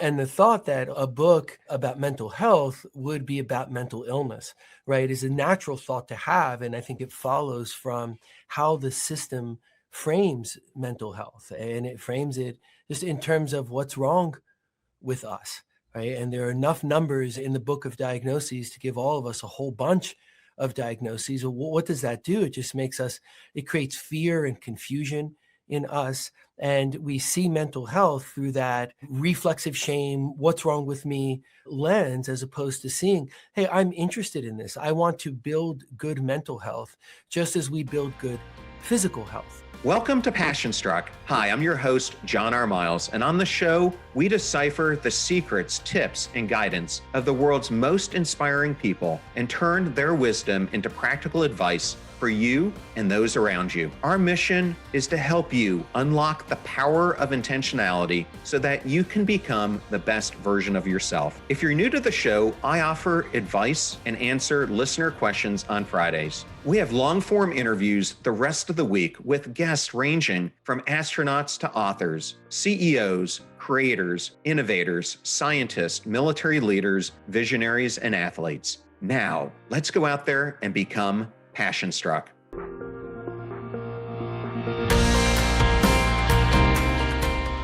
And the thought that a book about mental health would be about mental illness, right, is a natural thought to have. And I think it follows from how the system frames mental health. And it frames it just in terms of what's wrong with us, right? And there are enough numbers in the book of diagnoses to give all of us a whole bunch of diagnoses. What does that do? It just makes us, it creates fear and confusion in us. And we see mental health through that reflexive shame, what's wrong with me lens, as opposed to seeing, hey, I'm interested in this. I want to build good mental health, just as we build good physical health. Welcome to Passion Struck. Hi, I'm your host, John R. Miles, and on the show, we decipher the secrets, tips, and guidance of the world's most inspiring people and turn their wisdom into practical advice for you and those around you. Our mission is to help you unlock the power of intentionality so that you can become the best version of yourself. If you're new to the show, I offer advice and answer listener questions on Fridays. We have long-form interviews the rest of the week with guests ranging from astronauts to authors, CEOs, creators, innovators, scientists, military leaders, visionaries, and athletes. Now, let's go out there and become Passion Struck.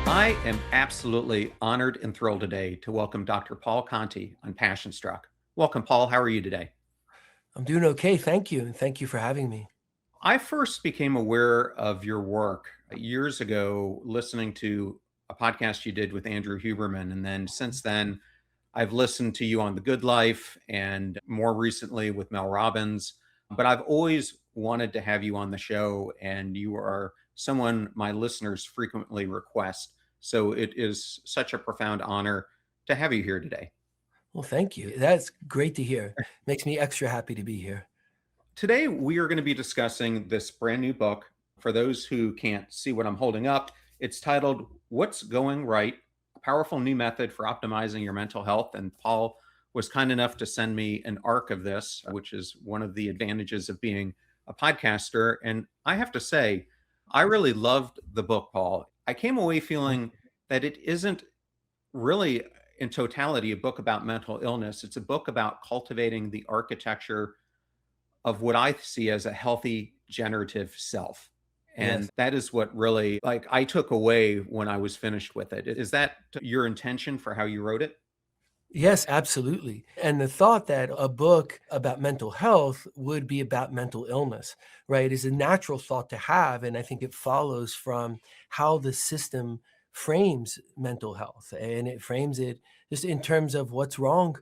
I am absolutely honored and thrilled today to welcome Dr. Paul Conti on Passion Struck. Welcome, Paul. How are you today? I'm doing okay. Thank you. And thank you for having me. I first became aware of your work years ago listening to a podcast you did with Andrew Huberman. And then since then, I've listened to you on The Good Life and more recently with Mel Robbins. But I've always wanted to have you on the show, and you are someone my listeners frequently request. So it is such a profound honor to have you here today. Well, thank you. That's great to hear. Makes me extra happy to be here. Today, we are going to be discussing this brand new book. For those who can't see what I'm holding up, it's titled, What's Going Right? A Powerful New Method for Optimizing Your Mental Health. And Paul was kind enough to send me an ARC of this, which is one of the advantages of being a podcaster. And I have to say, I really loved the book, Paul. I came away feeling that it isn't really in totality a book about mental illness. It's a book about cultivating the architecture of what I see as a healthy generative self. And that is what really, I took away when I was finished with it. Is that your intention for how you wrote it? Yes, absolutely. And the thought that a book about mental health would be about mental illness, right, is a natural thought to have. And I think it follows from how the system frames mental health. And it frames it just in terms of what's wrong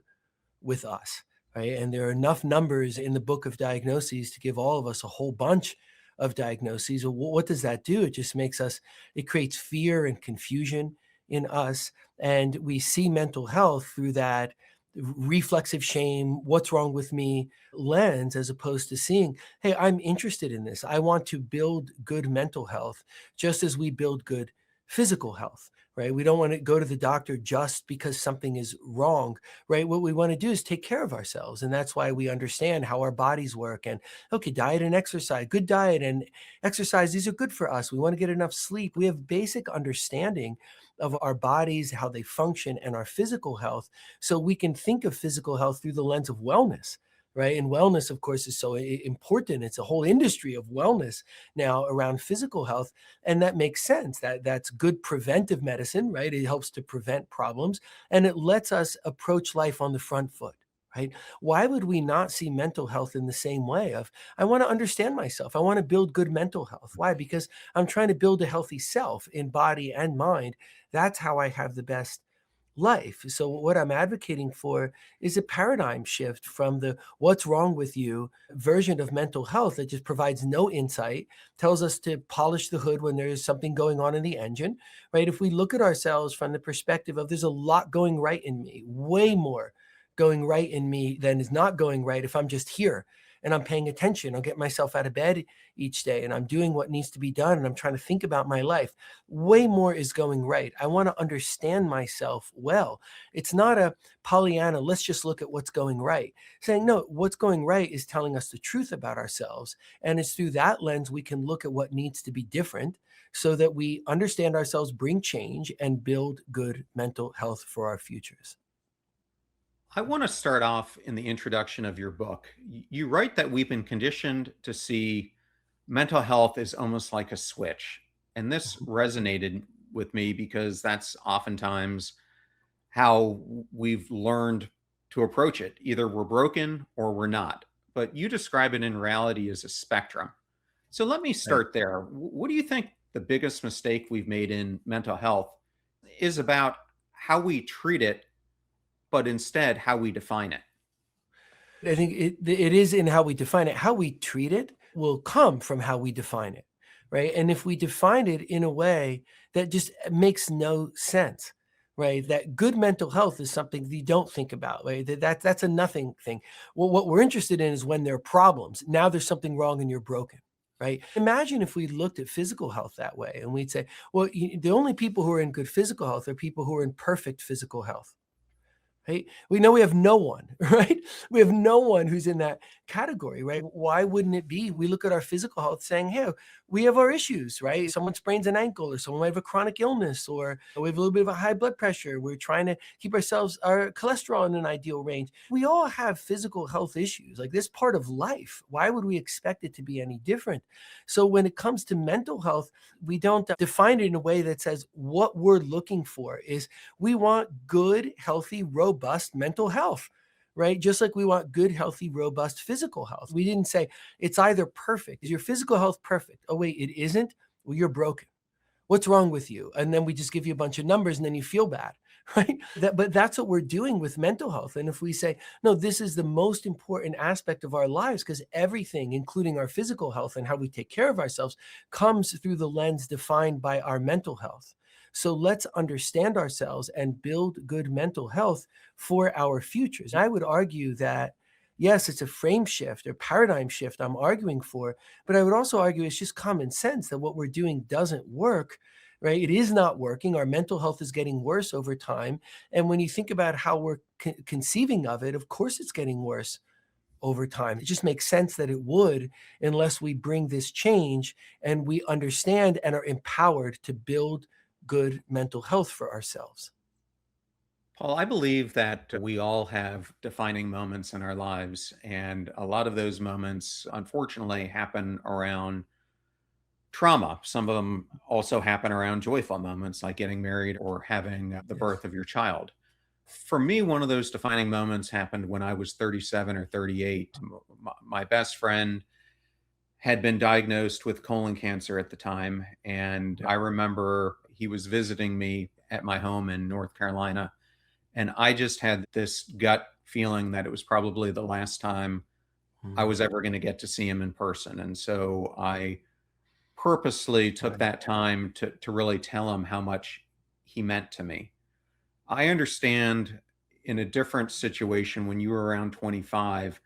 with us, right? And there are enough numbers in the book of diagnoses to give all of us a whole bunch of diagnoses. What does that do? It just makes us, it creates fear and confusion in us. And we see mental health through that reflexive shame, what's wrong with me lens, as opposed to seeing, hey, I'm interested in this. I want to build good mental health, just as we build good physical health, right? We don't want to go to the doctor just because something is wrong, right? What we want to do is take care of ourselves. And that's why we understand how our bodies work. And okay, diet and exercise, good diet and exercise, these are good for us. We want to get enough sleep. We have basic understanding of our bodies, how they function, and our physical health. So we can think of physical health through the lens of wellness, right? And wellness, of course, is so important. It's a whole industry of wellness now around physical health. And that makes sense. That's good preventive medicine, right? It helps to prevent problems, and it lets us approach life on the front foot. Right? Why would we not see mental health in the same way of, I want to understand myself. I want to build good mental health. Why? Because I'm trying to build a healthy self in body and mind. That's how I have the best life. So what I'm advocating for is a paradigm shift from the what's wrong with you version of mental health that just provides no insight, tells us to polish the hood when there's something going on in the engine, right? If we look at ourselves from the perspective of there's a lot going right in me, way more going right in me than is not going right if I'm just here and I'm paying attention. I'll get myself out of bed each day and I'm doing what needs to be done and I'm trying to think about my life. Way more is going right. I want to understand myself well. It's not a Pollyanna, let's just look at what's going right. Saying, no, what's going right is telling us the truth about ourselves. And it's through that lens we can look at what needs to be different so that we understand ourselves, bring change, and build good mental health for our futures. I want to start off in the introduction of your book. You write that we've been conditioned to see mental health as almost like a switch. And this resonated with me because that's oftentimes how we've learned to approach it. Either we're broken or we're not. But you describe it in reality as a spectrum. So let me Right. start there. What do you think the biggest mistake we've made in mental health is about how we treat it, but instead how we define it? I think it is in how we define it. How we treat it will come from how we define it, right? And if we define it in a way that just makes no sense, right? That good mental health is something that you don't think about, right? That's a nothing thing. Well, what we're interested in is when there are problems. Now there's something wrong and you're broken. Right. Imagine if we looked at physical health that way and we'd say, well, the only people who are in good physical health are people who are in perfect physical health. Right? We know we have no one, right? We have no one who's in that category, right? Why wouldn't it be? We look at our physical health saying, hey, we have our issues, right? Someone sprains an ankle or someone might have a chronic illness or we have a little bit of a high blood pressure. We're trying to keep our cholesterol in an ideal range. We all have physical health issues like this part of life. Why would we expect it to be any different? So when it comes to mental health, we don't define it in a way that says what we're looking for is we want good, healthy, robust mental health, right? Just like we want good, healthy, robust physical health. We didn't say it's either perfect. Is your physical health perfect? Oh, wait, it isn't? Well, you're broken. What's wrong with you? And then we just give you a bunch of numbers and then you feel bad, right? But that's what we're doing with mental health. And if we say, no, this is the most important aspect of our lives because everything, including our physical health and how we take care of ourselves, comes through the lens defined by our mental health. So let's understand ourselves and build good mental health for our futures. I would argue that, yes, it's a frame shift or paradigm shift I'm arguing for, but I would also argue it's just common sense that what we're doing doesn't work, right? It is not working. Our mental health is getting worse over time. And when you think about how we're conceiving of it, of course it's getting worse over time. It just makes sense that it would unless we bring this change and we understand and are empowered to build good mental health for ourselves. Paul, I believe that we all have defining moments in our lives. And a lot of those moments, unfortunately, happen around trauma. Some of them also happen around joyful moments like getting married or having the Yes. birth of your child. For me, one of those defining moments happened when I was 37 or 38. My best friend had been diagnosed with colon cancer at the time. And I remember he was visiting me at my home in North Carolina. And I just had this gut feeling that it was probably the last time I Mm, was ever going to get to see him in person. And so I purposely took right. that time to really tell him how much he meant to me. I understand in a different situation when you were around 25,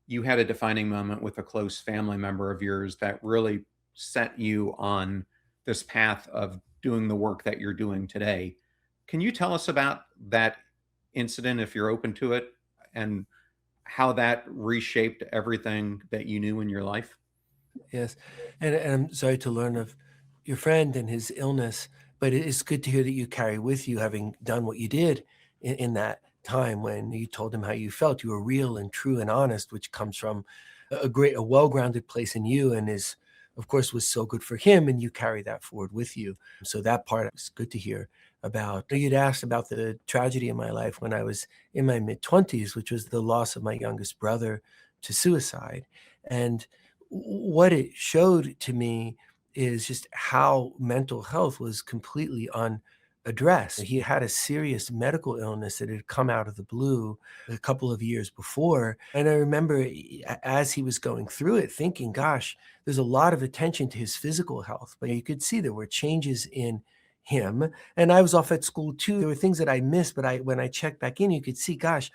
you had a defining moment with a close family member of yours that really set you on this path of doing the work that you're doing today. Can you tell us about that incident if you're open to it and how that reshaped everything that you knew in your life? Yes. And I'm sorry to learn of your friend and his illness, but it is good to hear that you carry with you having done what you did in that time when you told him how you felt. You were real and true and honest, which comes from a well-grounded place in you and is, of course, was so good for him. And you carry that forward with you. So that part is good to hear about. You'd asked about the tragedy in my life when I was in my mid-20s, which was the loss of my youngest brother to suicide. And what it showed to me is just how mental health was completely unaddressed. He had a serious medical illness that had come out of the blue a couple of years before. And I remember as he was going through it, thinking, gosh, there's a lot of attention to his physical health, but you could see there were changes in him. And I was off at school too. There were things that I missed, but when I checked back in, you could see, gosh,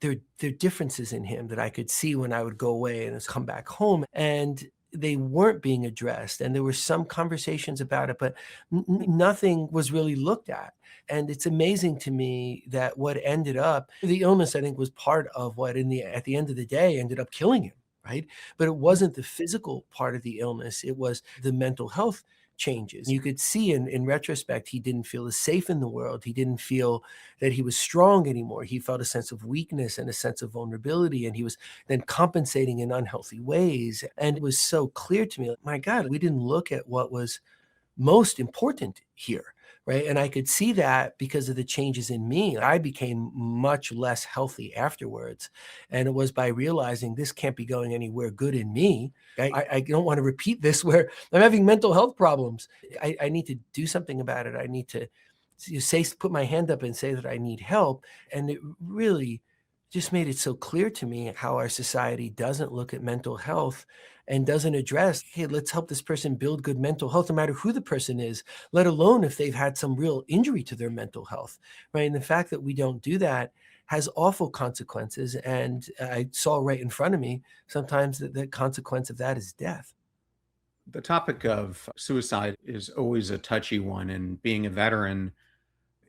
there are differences in him that I could see when I would go away and come back home, and they weren't being addressed. And there were some conversations about it, but nothing was really looked at. And it's amazing to me that what ended up, the illness, I think, was part of what, at the end of the day, ended up killing him. Right. But it wasn't the physical part of the illness. It was the mental health changes. You could see in retrospect, he didn't feel as safe in the world. He didn't feel that he was strong anymore. He felt a sense of weakness and a sense of vulnerability, and he was then compensating in unhealthy ways. And it was so clear to me, like, my God, we didn't look at what was most important here, right? And I could see that because of the changes in me. I became much less healthy afterwards. And it was by realizing this can't be going anywhere good in me. I don't want to repeat this where I'm having mental health problems. I need to do something about it. I need to put my hand up and say that I need help. And it really just made it so clear to me how our society doesn't look at mental health and doesn't address, hey, let's help this person build good mental health, no matter who the person is, let alone if they've had some real injury to their mental health, right? And the fact that we don't do that has awful consequences. And I saw right in front of me, sometimes the consequence of that is death. The topic of suicide is always a touchy one. And being a veteran,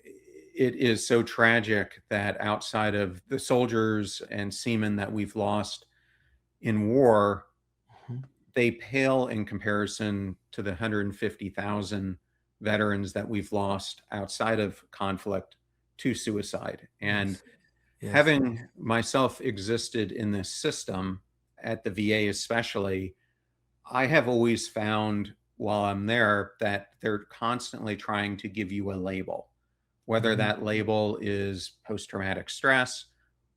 it is so tragic that outside of the soldiers and seamen that we've lost in war, Mhm. they pale in comparison to the 150,000 veterans that we've lost outside of conflict to suicide. And Yes. Yes. having myself existed in this system at the VA, especially, I have always found while I'm there that they're constantly trying to give you a label, whether Mhm. that label is post traumatic stress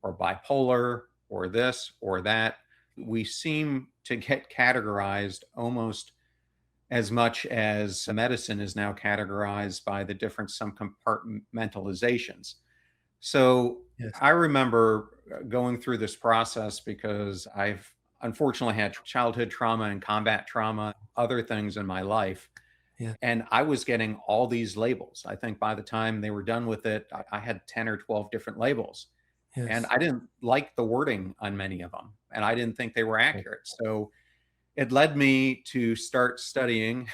or bipolar or this or that. We seem to get categorized almost as much as medicine is now categorized by the different some compartmentalizations. So Yes. I remember going through this process because I've unfortunately had childhood trauma and combat trauma, other things in my life. Yeah. And I was getting all these labels. I think by the time they were done with it, I had 10 or 12 different labels. And Yes. I didn't like the wording on many of them. And I didn't think they were Right. accurate. So it led me to start studying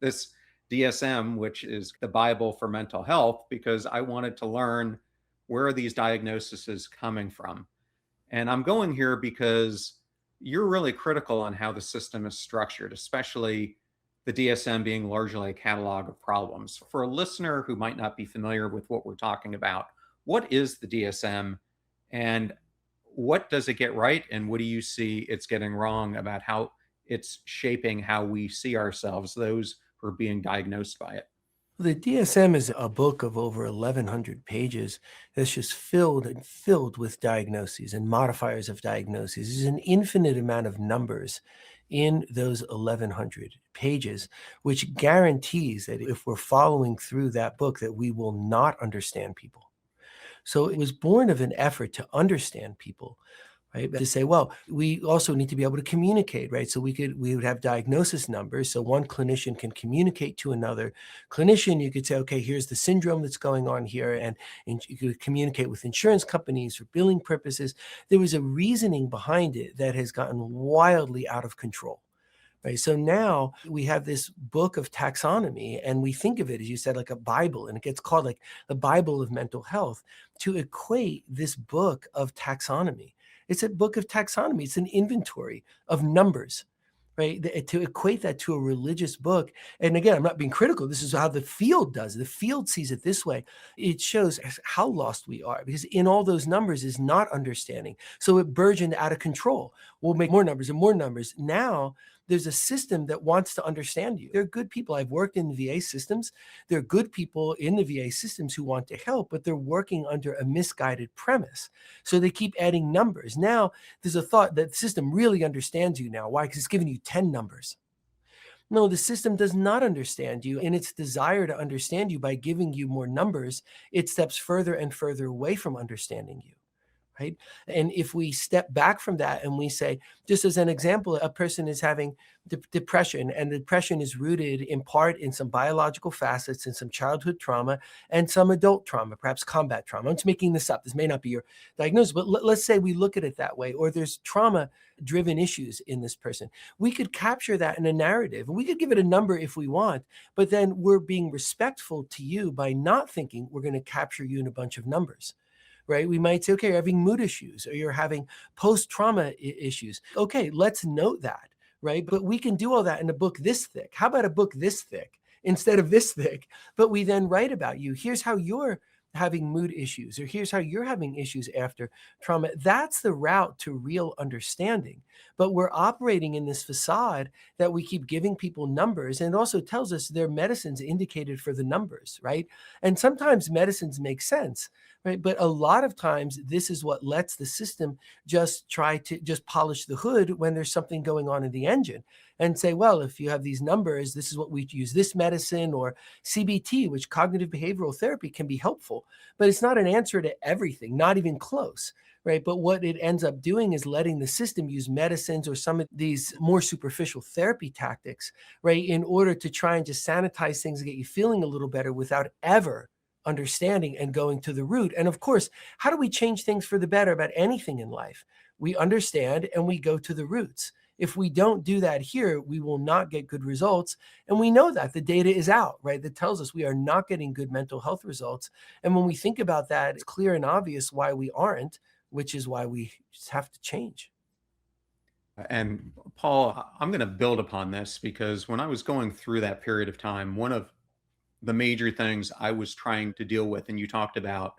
this DSM, which is the Bible for mental health, because I wanted to learn where are these diagnoses coming from. And I'm going here because you're really critical on how the system is structured, especially the DSM being largely a catalog of problems. For a listener who might not be familiar with what we're talking about, what is the DSM and what does it get right? And what do you see it's getting wrong about how it's shaping how we see ourselves, those who are being diagnosed by it? The DSM is a book of over 1,100 pages that's just filled and filled with diagnoses and modifiers of diagnoses. There's an infinite amount of numbers in those 1,100 pages, which guarantees that if we're following through that book, that we will not understand people. So it was born of an effort to understand people, right? But to say, well, we also need to be able to communicate, right? So we would have diagnosis numbers. So one clinician can communicate to another clinician. You could say, okay, here's the syndrome that's going on here, and you could communicate with insurance companies for billing purposes. There was a reasoning behind it that has gotten wildly out of control. Right. So now we have this book of taxonomy, and we think of it, as you said, like a Bible, and it gets called like the Bible of mental health to equate this book of taxonomy. It's a book of taxonomy. It's an inventory of numbers, right? To equate that to a religious book. And again, I'm not being critical. This is how the field does it. The field sees it this way. It shows how lost we are, because in all those numbers is not understanding. So it burgeoned out of control. We'll make more numbers and more numbers. Now there's a system that wants to understand you. There are good people. I've worked in VA systems. There are good people in the VA systems who want to help, but they're working under a misguided premise. So they keep adding numbers. Now there's a thought that the system really understands you now. Why? Because it's giving you 10 numbers. No, the system does not understand you. In its desire to understand you by giving you more numbers, it steps further and further away from understanding you. Right. And if we step back from that and we say, just as an example, a person is having depression, and the depression is rooted in part in some biological facets and some childhood trauma and some adult trauma, perhaps combat trauma. I'm just making this up. This may not be your diagnosis, but let's say we look at it that way, or there's trauma driven issues in this person. We could capture that in a narrative. We could give it a number if we want, but then we're being respectful to you by not thinking we're going to capture you in a bunch of numbers. Right? We might say, okay, you're having mood issues, or you're having post-trauma issues. Okay, let's note that, right? But we can do all that in a book this thick. How about a book this thick instead of this thick? But we then write about you. Here's how you're having mood issues, or here's how you're having issues after trauma. That's the route to real understanding. But we're operating in this facade that we keep giving people numbers, and it also tells us their medicines indicated for the numbers, right? And sometimes medicines make sense, right? But a lot of times this is what lets the system just try to just polish the hood when there's something going on in the engine, and say, well, if you have these numbers, this is what we use, this medicine, or CBT, which cognitive behavioral therapy can be helpful, but it's not an answer to everything, not even close, right? But what it ends up doing is letting the system use medicines or some of these more superficial therapy tactics, right, in order to try and just sanitize things and get you feeling a little better without ever understanding and going to the root. And of course, how do we change things for the better about anything in life? We understand and we go to the roots. If we don't do that here, we will not get good results. And we know that the data is out, right? That tells us we are not getting good mental health results. And when we think about that, it's clear and obvious why we aren't, which is why we just have to change. And Paul, I'm going to build upon this because when I was going through that period of time, one of the major things I was trying to deal with, and you talked about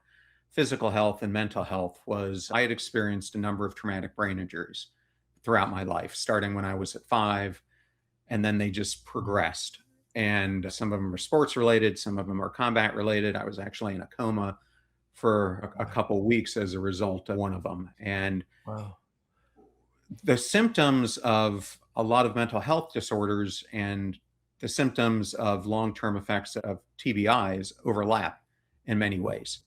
physical health and mental health, was I had experienced a number of traumatic brain injuries throughout my life, starting when I was at 5, and then they just progressed. And some of them are sports related, some of them are combat related. I was actually in a coma for a couple weeks as a result of one of them. And Wow. the symptoms of a lot of mental health disorders and the symptoms of long-term effects of TBIs overlap in many ways.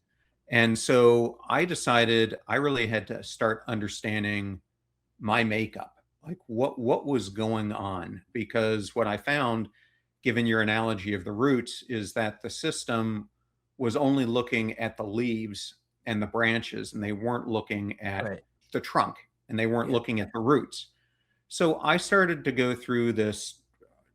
And so I decided I really had to start understanding my makeup, like what was going on. Because what I found, given your analogy of the roots, is that the system was only looking at the leaves and the branches, and they weren't looking at Right. the trunk, and they weren't Yeah. looking at the roots. So I started to go through this,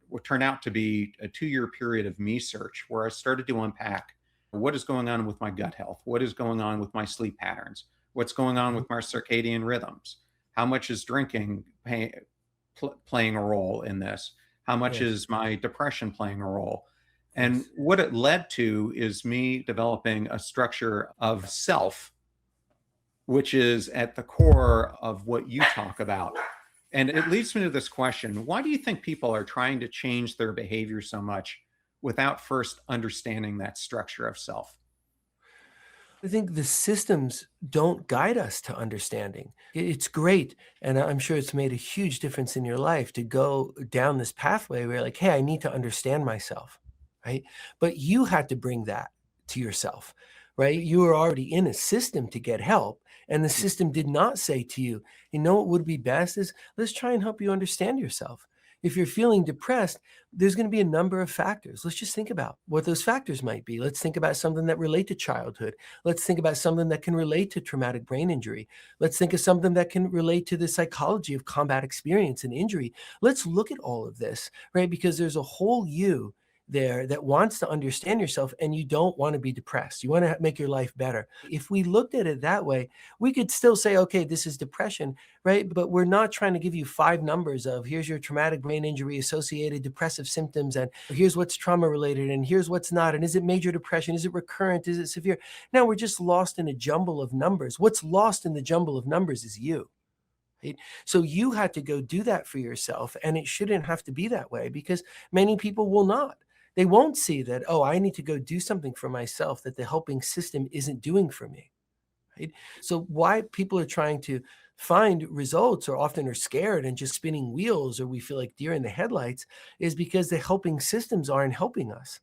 what turned out to be a 2-year period of me search, where I started to unpack what is going on with my gut health, what is going on with my sleep patterns, what's going on with my circadian rhythms, how much is drinking playing a role in this, how much Yes. is my depression playing a role. And Yes. what it led to is me developing a structure of self, which is at the core of what you talk about. And it leads me to this question: why do you think people are trying to change their behavior so much without first understanding that structure of self? I think the systems don't guide us to understanding. It's great. And I'm sure it's made a huge difference in your life to go down this pathway where you're like, hey, I need to understand myself, right? But you had to bring that to yourself, right? You were already in a system to get help. And the system did not say to you, you know what would be best is let's try and help you understand yourself. If you're feeling depressed, there's going to be a number of factors. Let's just think about what those factors might be. Let's think about something that relate to childhood. Let's think about something that can relate to traumatic brain injury. Let's think of something that can relate to the psychology of combat experience and injury. Let's look at all of this, right? Because there's a whole you there that wants to understand yourself, and you don't want to be depressed. You want to make your life better. If we looked at it that way, we could still say, okay, this is depression, right? But we're not trying to give you 5 numbers of here's your traumatic brain injury associated depressive symptoms, and here's what's trauma related, and here's what's not. And is it major depression? Is it recurrent? Is it severe? Now we're just lost in a jumble of numbers. What's lost in the jumble of numbers is you. Right? So you had to go do that for yourself, and it shouldn't have to be that way because many people will not. They won't see that, oh, I need to go do something for myself that the helping system isn't doing for me. Right? So why people are trying to find results or often are scared and just spinning wheels, or we feel like deer in the headlights, is because the helping systems aren't helping us.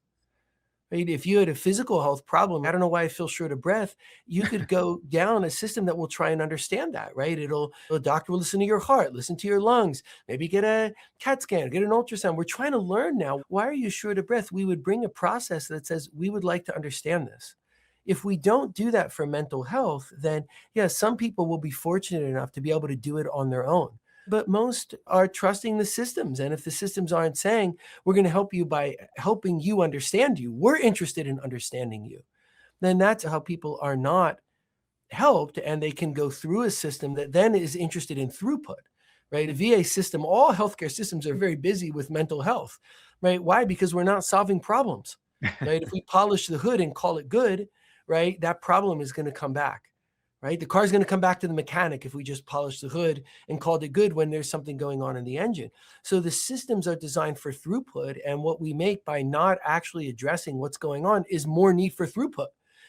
Right? If you had a physical health problem, I don't know why I feel short of breath. You could go down a system that will try and understand that, right? A doctor will listen to your heart, listen to your lungs, maybe get a CAT scan, get an ultrasound. We're trying to learn now. Why are you short of breath? We would bring a process that says we would like to understand this. If we don't do that for mental health, then yeah, some people will be fortunate enough to be able to do it on their own. But most are trusting the systems. And if the systems aren't saying, we're going to help you by helping you understand you, we're interested in understanding you, then that's how people are not helped. And they can go through a system that then is interested in throughput. right? The VA system, all healthcare systems are very busy with mental health, right? Why? Because we're not solving problems, right? If we polish the hood and call it good, right, that problem is going to come back, right? The car is going to come back to the mechanic if we just polish the hood and called it good when there's something going on in the engine. So the systems are designed for throughput, and what we make by not actually addressing what's going on is more need for throughput.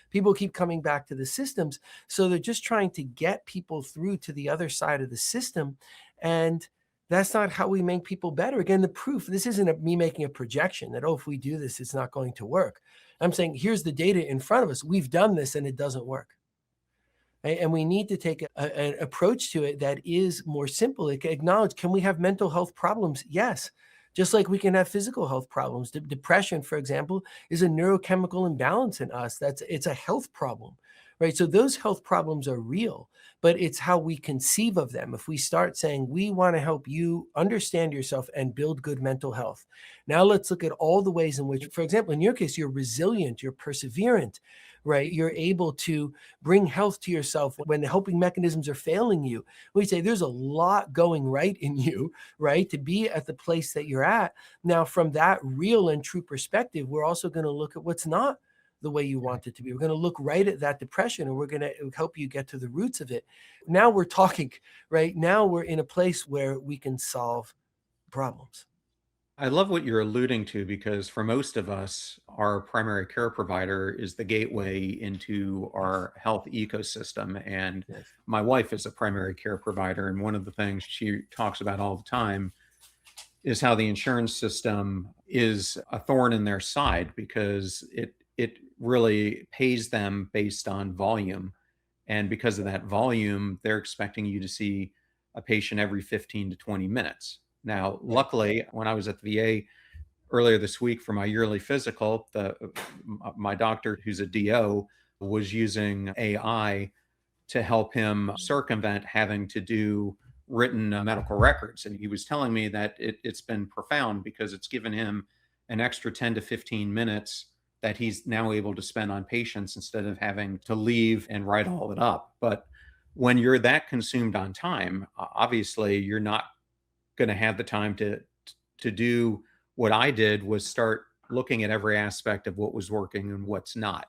People keep coming back to the systems, so they're just trying to get people through to the other side of the system, and that's not how we make people better. Again, the proof, this isn't me making a projection that, oh, if we do this, it's not going to work. I'm saying, here's the data in front of us. We've done this and it doesn't work. Right? And we need to take an approach to it that is more simple. It can acknowledge, can we have mental health problems? Yes. Just like we can have physical health problems. Depression, for example, is a neurochemical imbalance in us. It's a health problem, right? So those health problems are real, but it's how we conceive of them. If we start saying, we want to help you understand yourself and build good mental health. Now let's look at all the ways in which, for example, in your case, you're resilient, you're perseverant, right? You're able to bring health to yourself when the helping mechanisms are failing you. We say there's a lot going right in you, right, to be at the place that you're at. Now, from that real and true perspective, we're also going to look at what's not the way you want it to be. We're going to look right at that depression, and we're going to help you get to the roots of it. Now we're talking, right? Now we're in a place where we can solve problems. I love what you're alluding to because for most of us, our primary care provider is the gateway into our health ecosystem. And Yes. my wife is a primary care provider. And one of the things she talks about all the time is how the insurance system is a thorn in their side because it really pays them based on volume. And because of that volume, they're expecting you to see a patient every 15 to 20 minutes. Now, luckily, when I was at the VA earlier this week for my yearly physical, my doctor, who's a DO, was using AI to help him circumvent having to do written medical records. And he was telling me that it's been profound because it's given him an extra 10 to 15 minutes that he's now able to spend on patients instead of having to leave and write all of it up. But when you're that consumed on time, obviously you're not going to have the time to do what I did was start looking at every aspect of what was working and what's not.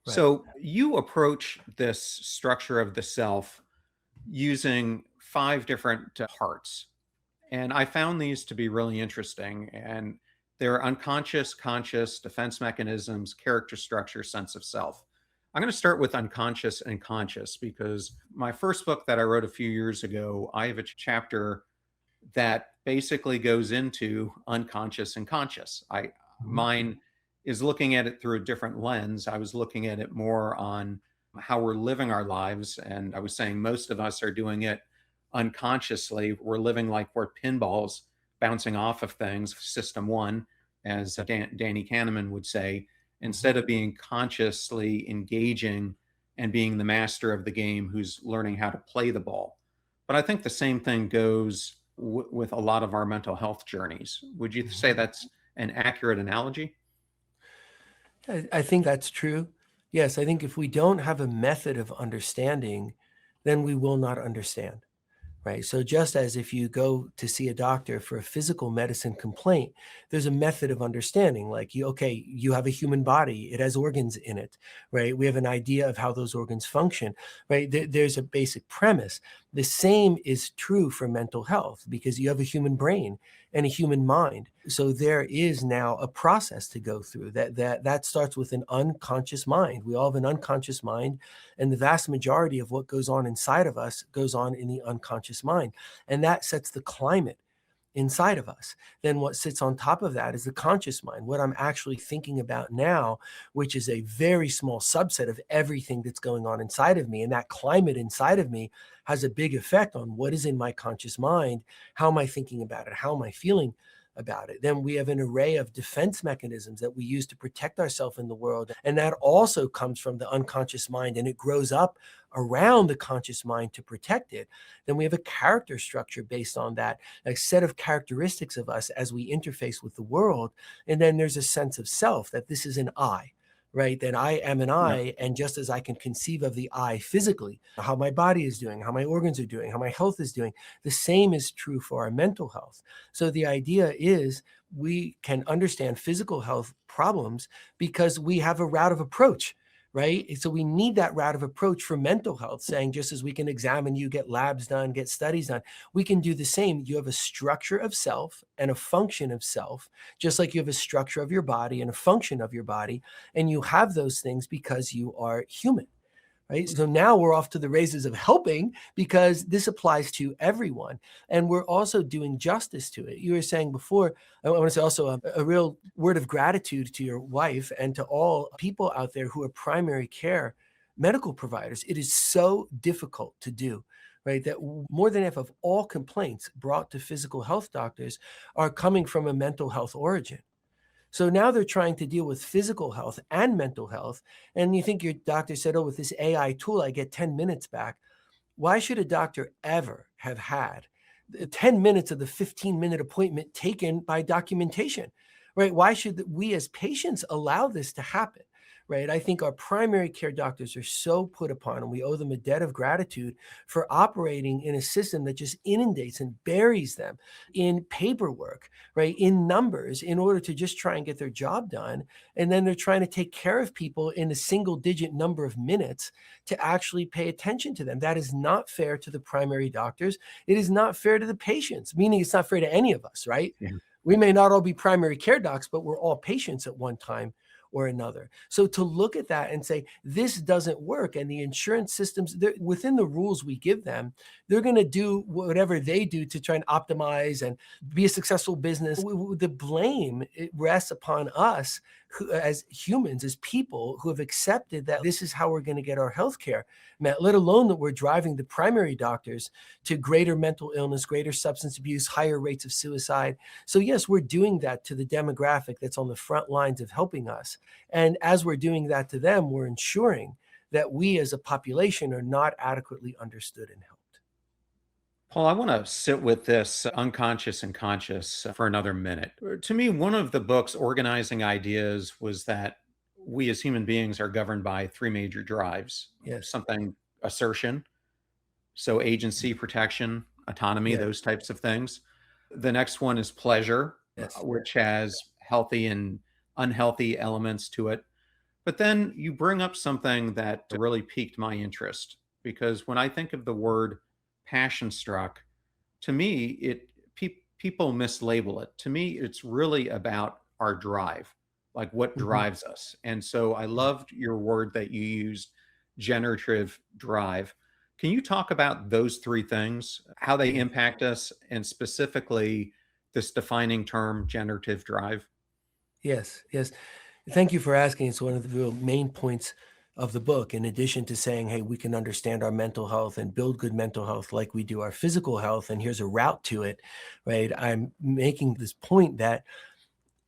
Right. So you approach this structure of the self using 5 different parts. And I found these to be really interesting. And they're unconscious, conscious, defense mechanisms, character structure, sense of self. I'm going to start with unconscious and conscious because my first book that I wrote a few years ago, I have a chapter that basically goes into unconscious and conscious. Mine is looking at it through a different lens. I was looking at it more on how we're living our lives. And I was saying most of us are doing it unconsciously. We're living like we're pinballs bouncing off of things, system one, as Danny Kahneman would say, instead of being consciously engaging and being the master of the game who's learning how to play the ball. But I think the same thing goes with a lot of our mental health journeys. Would you say that's an accurate analogy? I think that's true. Yes, I think if we don't have a method of understanding, then we will not understand, right? So just as if you go to see a doctor for a physical medicine complaint, there's a method of understanding. Like you have a human body, it has organs in it, right? We have an idea of how those organs function, right? There's a basic premise. The same is true for mental health because you have a human brain and a human mind. So there is now a process to go through that starts with an unconscious mind. We all have an unconscious mind, and the vast majority of what goes on inside of us goes on in the unconscious mind. And that sets the climate inside of us. Then what sits on top of that is the conscious mind, what I'm actually thinking about now, which is a very small subset of everything that's going on inside of me. And that climate inside of me has a big effect on what is in my conscious mind. How am I thinking about it? How am I feeling about it? Then we have an array of defense mechanisms that we use to protect ourselves in the world. And that also comes from the unconscious mind, and it grows up around the conscious mind to protect it. Then we have a character structure based on that, a set of characteristics of us as we interface with the world. And then there's a sense of self, that this is an I, right? That I am an Yeah. I, and just as I can conceive of the I physically, how my body is doing, how my organs are doing, how my health is doing, the same is true for our mental health. So the idea is we can understand physical health problems because we have a route of approach, right? So we need that route of approach for mental health, saying just as we can examine you, get labs done, get studies done, we can do the same. You have a structure of self and a function of self, just like you have a structure of your body and a function of your body. And you have those things because you are human. Right. So now we're off to the races of helping because this applies to everyone. And we're also doing justice to it. You were saying before, I want to say also a real word of gratitude to your wife and to all people out there who are primary care medical providers. It is so difficult to do. Right, that more than half of all complaints brought to physical health doctors are coming from a mental health origin. So now they're trying to deal with physical health and mental health. And you think your doctor said, oh, with this AI tool, I get 10 minutes back. Why should a doctor ever have had 10 minutes of the 15-minute appointment taken by documentation, right? Why should we as patients allow this to happen, right? I think our primary care doctors are so put upon, and we owe them a debt of gratitude for operating in a system that just inundates and buries them in paperwork, right? In numbers in order to just try and get their job done. And then they're trying to take care of people in a single digit number of minutes to actually pay attention to them. That is not fair to the primary doctors. It is not fair to the patients, meaning it's not fair to any of us, right? Yeah. We may not all be primary care docs, but we're all patients at one time or another. So to look at that and say, this doesn't work, and the insurance systems, within the rules we give them, they're going to do whatever they do to try and optimize and be a successful business. The blame, it rests upon us as humans, as people who have accepted that this is how we're going to get our health care met, let alone that we're driving the primary doctors to greater mental illness, greater substance abuse, higher rates of suicide. So yes, we're doing that to the demographic that's on the front lines of helping us. And as we're doing that to them, we're ensuring that we as a population are not adequately understood and helped. Paul, I want to sit with this unconscious and conscious for another minute. To me, one of the book's organizing ideas was that we as human beings are governed by three major drives: Yes. something, assertion, so agency, protection, autonomy, Yeah. those types of things. The next one is pleasure, Yes. which has healthy and unhealthy elements to it. But then you bring up something that really piqued my interest, because when I think of the word passion struck, to me, people mislabel it. To me, it's really about our drive, like what Mhm. drives us. And so I loved your word that you used, generative drive. Can you talk about those three things, how they impact us, and specifically this defining term, generative drive? Yes. Yes. Thank you for asking. It's one of the real main points of the book. In addition to saying, hey, we can understand our mental health and build good mental health like we do our physical health, and here's a route to it, right? I'm making this point that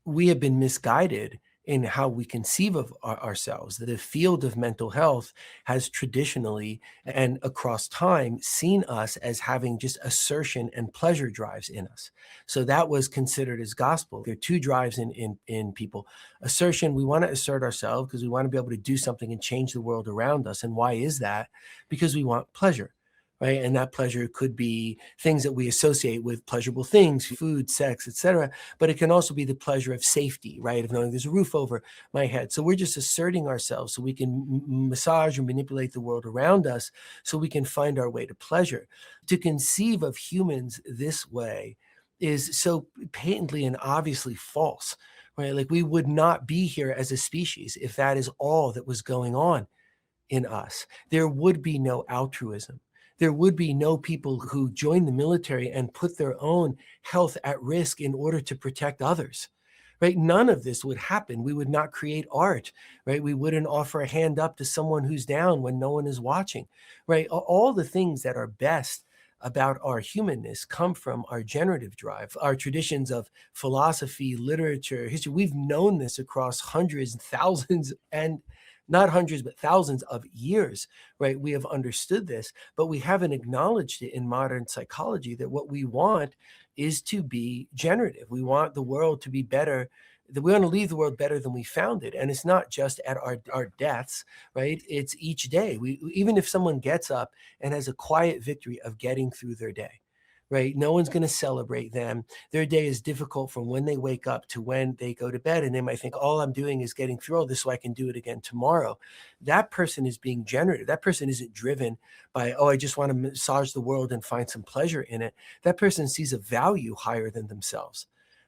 we have been misguided in how we conceive of ourselves. The field of mental health has traditionally and across time seen us as having just assertion and pleasure drives in us. So that was considered as gospel. There are two drives in people. Assertion, we want to assert ourselves because we want to be able to do something and change the world around us. And why is that? Because we want pleasure. Right. And that pleasure could be things that we associate with pleasurable things, food, sex, etc. But it can also be the pleasure of safety, right? Of knowing there's a roof over my head. So we're just asserting ourselves so we can massage and manipulate the world around us so we can find our way to pleasure. To conceive of humans this way is so patently and obviously false, right? Like we would not be here as a species if that is all that was going on in us. There would be no altruism. There would be no people who join the military and put their own health at risk in order to protect others, right? None of this would happen. We would not create art, right? We wouldn't offer a hand up to someone who's down when no one is watching, right? All the things that are best about our humanness come from our generative drive, our traditions of philosophy, literature, history. We've known this across hundreds, thousands, and not hundreds, but thousands of years, right? We have understood this, but we haven't acknowledged it in modern psychology that what we want is to be generative. We want the world to be better that we want to leave the world better than we found it. And it's not just at our deaths, right? It's each day. Even if someone gets up and has a quiet victory of getting through their day, right? No one's going to celebrate them. Their day is difficult from when they wake up to when they go to bed. And they might think, all I'm doing is getting through all this so I can do it again tomorrow. That person is being generative. That person isn't driven by, oh, I just want to massage the world and find some pleasure in it. That person sees a value higher than themselves,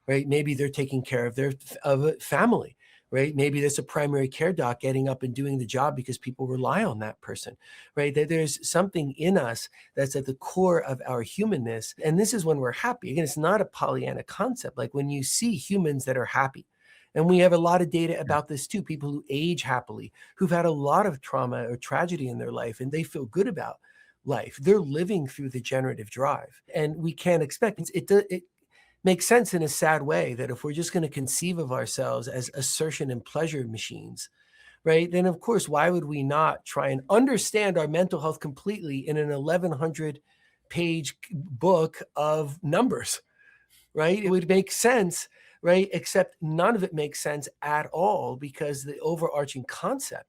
right? Maybe they're taking care of their family, right? Maybe there's a primary care doc getting up and doing the job because people rely on that person, right? That there's something in us that's at the core of our humanness. And this is when we're happy. Again, it's not a Pollyanna concept. Like when you see humans that are happy, and we have a lot of data about this too, people who age happily, who've had a lot of trauma or tragedy in their life, and they feel good about life. They're living through the generative drive. And we can't expect it makes sense in a sad way that if we're just going to conceive of ourselves as assertion and pleasure machines, right, then of course, why would we not try and understand our mental health completely in an 1,100 page book of numbers, right? It would make sense, right? Except none of it makes sense at all because the overarching concept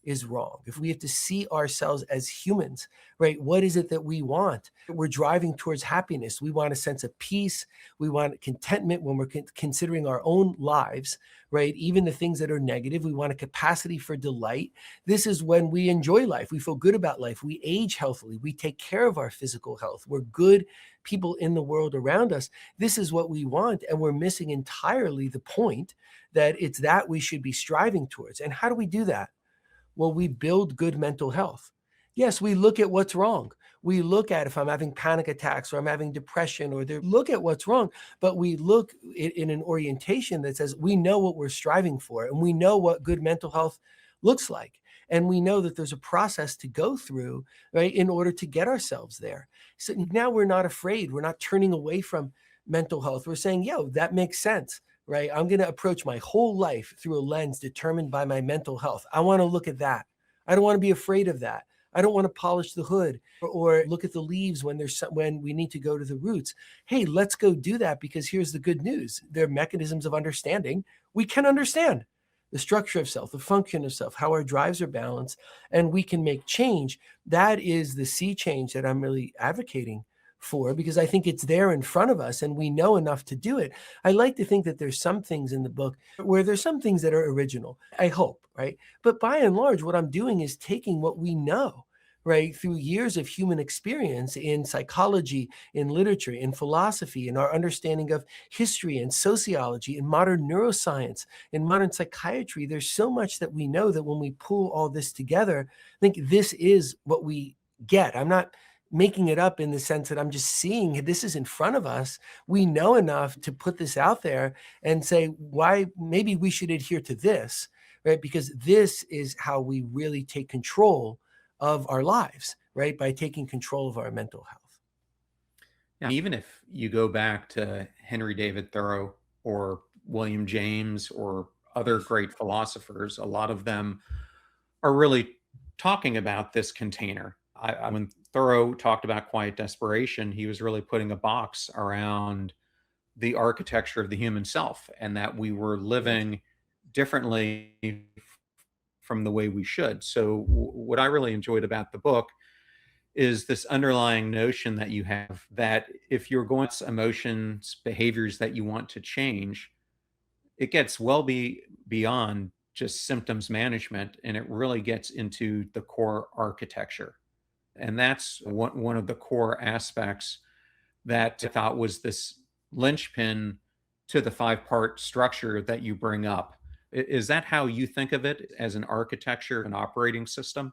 is wrong. If we have to see ourselves as humans, right? What is it that we want? We're driving towards happiness. We want a sense of peace. We want contentment when we're considering our own lives, right? Even the things that are negative, we want a capacity for delight. This is when we enjoy life. We feel good about life. We age healthily. We take care of our physical health. We're good people in the world around us. This is what we want. And we're missing entirely the point that it's that we should be striving towards. And how do we do that? Well, we build good mental health. Yes, we look at what's wrong. We look at if I'm having panic attacks or I'm having depression or look at what's wrong, but we look in an orientation that says we know what we're striving for and we know what good mental health looks like. And we know that there's a process to go through, right, in order to get ourselves there. So now we're not afraid. We're not turning away from mental health. We're saying, yo, that makes sense. Right? I'm going to approach my whole life through a lens determined by my mental health. I want to look at that. I don't want to be afraid of that. I don't want to polish the hood or look at the leaves when we need to go to the roots. Hey, let's go do that because here's the good news. There are mechanisms of understanding. We can understand the structure of self, the function of self, how our drives are balanced, and we can make change. That is the sea change that I'm really advocating for, because I think it's there in front of us and we know enough to do it. I like to think that there's some things in the book where there's some things that are original, I hope, right? But by and large, what I'm doing is taking what we know, right, through years of human experience in psychology, in literature, in philosophy, in our understanding of history and sociology, in modern neuroscience, in modern psychiatry. There's so much that we know that when we pull all this together, I think this is what we get. I'm not making it up in the sense that I'm just seeing this is in front of us. We know enough to put this out there and say, why maybe we should adhere to this, right? Because this is how we really take control of our lives, right? By taking control of our mental health. Yeah, even if you go back to Henry David Thoreau or William James or other great philosophers, a lot of them are really talking about this container. When Thoreau talked about quiet desperation, he was really putting a box around the architecture of the human self and that we were living differently from the way we should. So, what I really enjoyed about the book is this underlying notion that you have that if you're going to emotions, behaviors that you want to change, it gets beyond just symptoms management and it really gets into the core architecture. And that's one of the core aspects that I thought was this linchpin to the 5-part structure that you bring up. Is that how you think of it as an architecture, an operating system?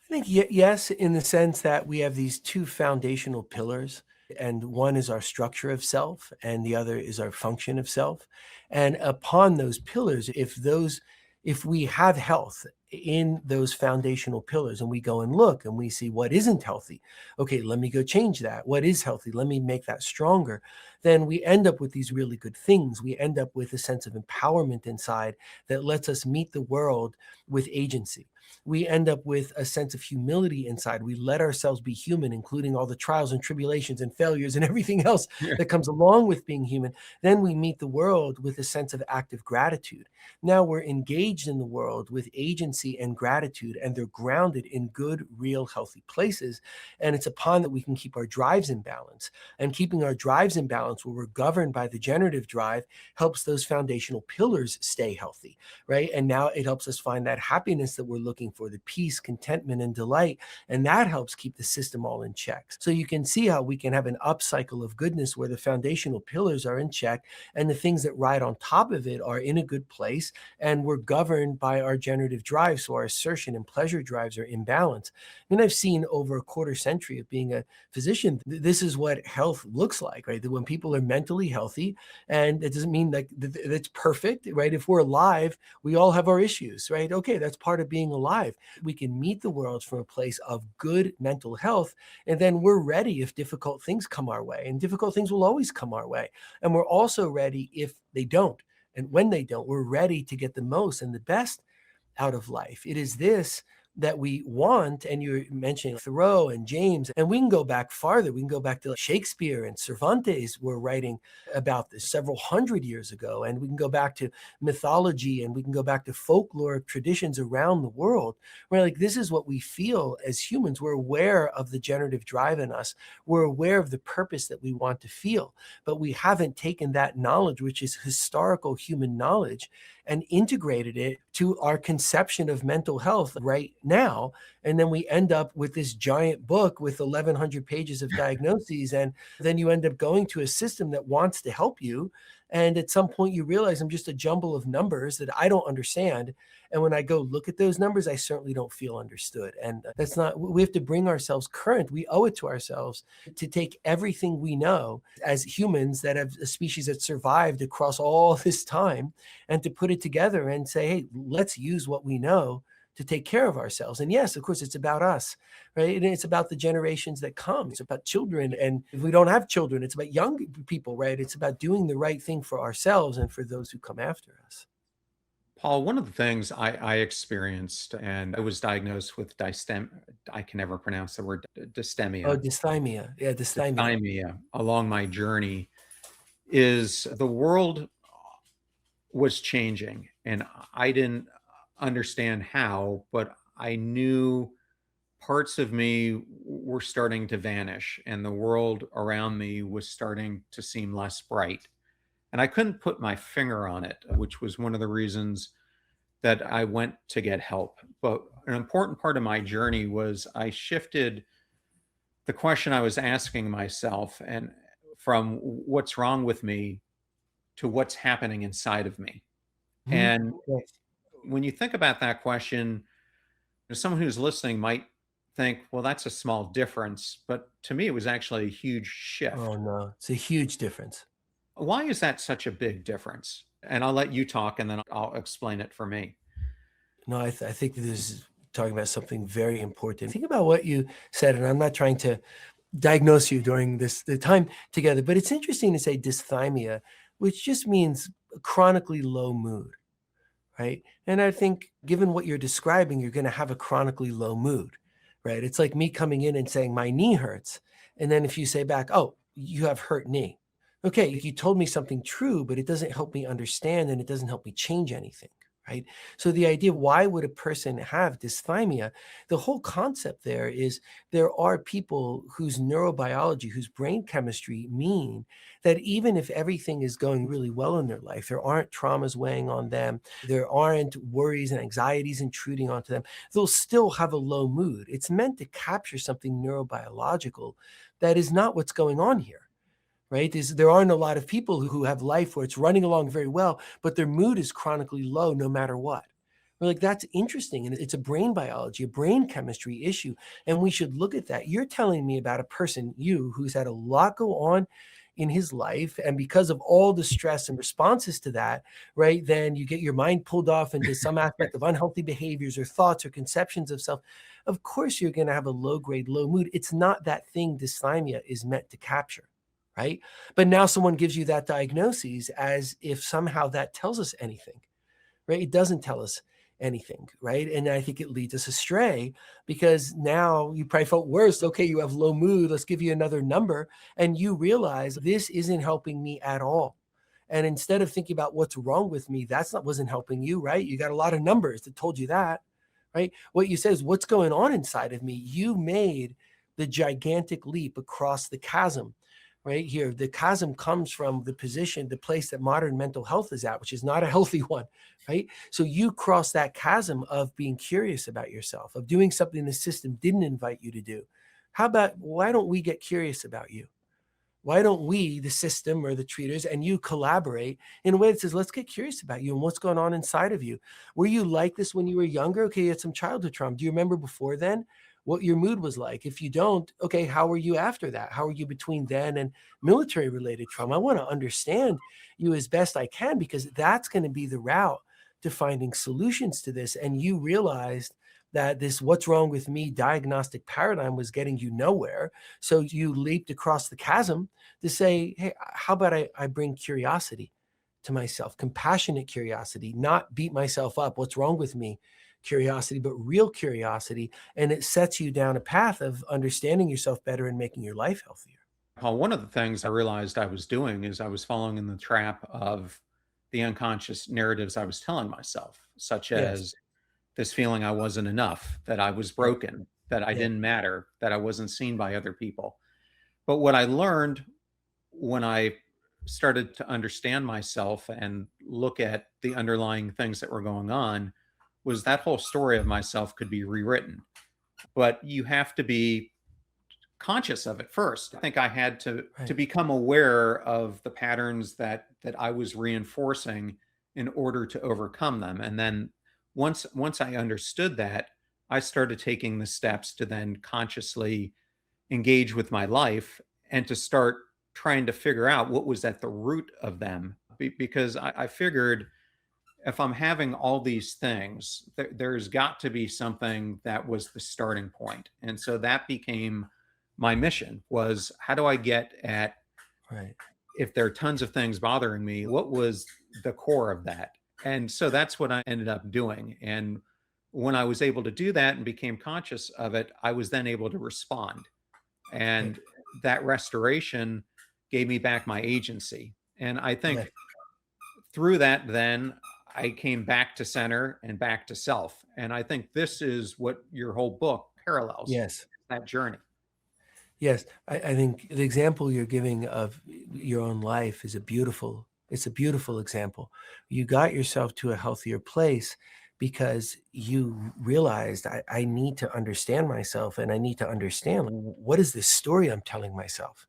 I think yes, in the sense that we have these two foundational pillars, and one is our structure of self, and the other is our function of self. And upon those pillars, if we have health in those foundational pillars, and we go and look and we see what isn't healthy, okay, let me go change that. What is healthy? Let me make that stronger. Then we end up with these really good things. We end up with a sense of empowerment inside that lets us meet the world with agency. we end up with a sense of humility inside. We let ourselves be human, including all the trials and tribulations and failures and everything else Yeah. that comes along with being human. Then we meet the world with a sense of active gratitude. Now we're engaged in the world with agency and gratitude, and they're grounded in good, real, healthy places. And it's upon that we can keep our drives in balance. And keeping our drives in balance, where we're governed by the generative drive, helps those foundational pillars stay healthy, right? And now it helps us find that happiness that we're looking for, the peace, contentment, and delight. And that helps keep the system all in check. So you can see how we can have an upcycle of goodness where the foundational pillars are in check and the things that ride on top of it are in a good place. And we're governed by our generative drive. So our assertion and pleasure drives are in balance. And I've seen over a quarter century of being a physician, this is what health looks like, right? That when people are mentally healthy, and it doesn't mean like that's perfect, right? If we're alive, we all have our issues, right? Okay, that's part of being alive. We can meet the world from a place of good mental health, and then we're ready if difficult things come our way, and difficult things will always come our way. And we're also ready if they don't. And when they don't, we're ready to get the most and the best out of life. It is this that we want. And you're mentioning Thoreau and James, and we can go back farther. We can go back to Shakespeare and Cervantes were writing about this several hundred years ago. And we can go back to mythology, and we can go back to folklore traditions around the world, where like this is what we feel as humans. We're aware of the generative drive in us. We're aware of the purpose that we want to feel, but we haven't taken that knowledge, which is historical human knowledge, and integrated it to our conception of mental health right now. And then we end up with this giant book with 1,100 pages of diagnoses. And then you end up going to a system that wants to help you. And at some point you realize I'm just a jumble of numbers that I don't understand. And when I go look at those numbers, I certainly don't feel understood. And that's not, we have to bring ourselves current. We owe it to ourselves to take everything we know as humans that have a species that survived across all this time, and to put it together and say, hey, let's use what we know to take care of ourselves. And yes, of course, it's about us, right? And it's about the generations that come. It's about children. And if we don't have children, it's about young people, right? It's about doing the right thing for ourselves and for those who come after us. Paul, one of the things I experienced, and I was diagnosed with I can never pronounce the word Oh, dysthymia, dysthymia. Yeah, dysthymia. dysthymia along my journey, is the world was changing, and I didn't understand how, but I knew parts of me were starting to vanish, and the world around me was starting to seem less bright. And I couldn't put my finger on it, which was one of the reasons that I went to get help. But an important part of my journey was I shifted the question I was asking myself, and from what's wrong with me to what's happening inside of me. Mhm. And Yes. when you think about that question, someone who's listening might think, well, that's a small difference. But to me, it was actually a huge Oh, shift. no. It's a huge difference. Why is that such a big difference? And I'll let you talk and then I'll explain it for me. No, I think this is talking about something very important. Think about what you said, and I'm not trying to diagnose you during the time together, but it's interesting to say dysthymia, which just means chronically low mood, right? And I think given what you're describing, you're going to have a chronically low mood, right? It's like me coming in and saying my knee hurts, and then if you say back, oh, you have hurt knee. Okay, you told me something true, but it doesn't help me understand, and it doesn't help me change anything, right? So the idea, why would a person have dysthymia? The whole concept there is there are people whose neurobiology, whose brain chemistry mean that even if everything is going really well in their life, there aren't traumas weighing on them, there aren't worries and anxieties intruding onto them, they'll still have a low mood. It's meant to capture something neurobiological that is not what's going on here. Right? There aren't a lot of people who have life where it's running along very well, but their mood is chronically low no matter what. We're like, that's interesting. And it's a brain biology, a brain chemistry issue. And we should look at that. You're telling me about a person, you, who's had a lot go on in his life. And because of all the stress and responses to that, right, then you get your mind pulled off into some aspect of unhealthy behaviors or thoughts or conceptions of self. Of course, you're going to have a low grade, low mood. It's not that thing dysthymia is meant to capture. Right. But now someone gives you that diagnosis as if somehow that tells us anything, right? It doesn't tell us anything, right? And I think it leads us astray because now you probably felt worse. Okay, you have low mood. Let's give you another number. And you realize this isn't helping me at all. And instead of thinking about what's wrong with me, wasn't helping you, right? You got a lot of numbers that told you that, right? What you said is what's going on inside of me. You made the gigantic leap across the chasm right here. The chasm comes from the place that modern mental health is at, which is not a healthy one, right? So you cross that chasm of being curious about yourself, of doing something the system didn't invite you to do. Why don't we get curious about you? Why don't we, the system or the treaters, and you collaborate in a way that says, let's get curious about you and what's going on inside of you? Were you like this when you were younger? Okay, you had some childhood trauma. Do you remember before then what your mood was like? If you don't, okay, how were you after that? How were you between then and military related trauma? I want to understand you as best I can because that's going to be the route to finding solutions to this. And you realized that this what's wrong with me diagnostic paradigm was getting you nowhere. So you leaped across the chasm to say, hey, how about I bring curiosity to myself, compassionate curiosity, not beat myself up. What's wrong with me? Curiosity, but real curiosity. And it sets you down a path of understanding yourself better and making your life healthier. Paul, one of the things I realized I was doing is I was falling in the trap of the unconscious narratives I was telling myself, such Yes. as this feeling I wasn't enough, that I was broken, that I Yeah. didn't matter, that I wasn't seen by other people. But what I learned when I started to understand myself and look at the underlying things that were going on was that whole story of myself could be rewritten. But you have to be conscious of it first. I think I had to Right. become aware of the patterns that I was reinforcing in order to overcome them. And then once I understood that, I started taking the steps to then consciously engage with my life and to start trying to figure out what was at the root of them. Because I figured if I'm having all these things, there's got to be something that was the starting point. And so that became my mission was how do I get at Right. if there are tons of things bothering me, what was the core of that? And so that's what I ended up doing. And when I was able to do that and became conscious of it, I was then able to respond. Right. And that restoration gave me back my agency. And I Yeah. think through that, then I came back to center and back to self. And I think this is what your whole book parallels Yes. that journey. Yes, I think the example you're giving of your own life is it's a beautiful example. You got yourself to a healthier place because you realized I need to understand myself and I need to understand what is this story I'm telling myself?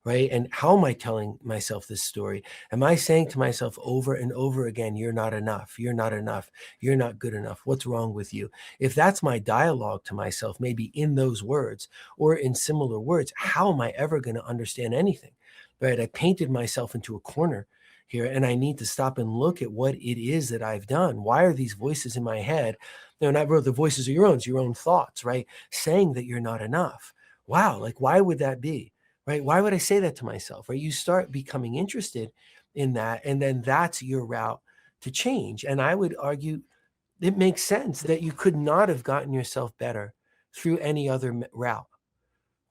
Right? And how am I telling myself this story? Am I saying to myself over and over again, you're not enough, you're not enough, you're not good enough, what's wrong with you? If that's my dialogue to myself, maybe in those words or in similar words, how am I ever going to understand anything? Right? I painted myself into a corner here and I need to stop and look at what it is that I've done. Why are these voices in my head? Not really the voices are your own, it's your own thoughts, right? Saying that you're not enough. Wow, like why would that be? Right? Why would I say that to myself? Right? You start becoming interested in that, and then that's your route to change. And I would argue it makes sense that you could not have gotten yourself better through any other route.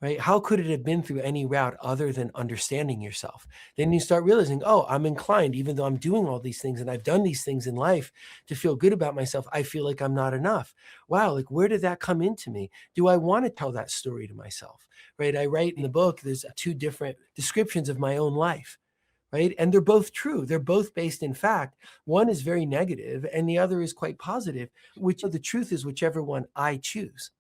Right? How could it have been through any route other than understanding yourself? Then you start realizing, oh, I'm inclined, even though I'm doing all these things and I've done these things in life to feel good about myself, I feel like I'm not enough. Wow, like where did that come into me? Do I want to tell that story to myself? Right? I write in the book, there's two different descriptions of my own life. Right. And they're both true. They're both based in fact. One is very negative and the other is quite positive, which the truth is whichever one I choose.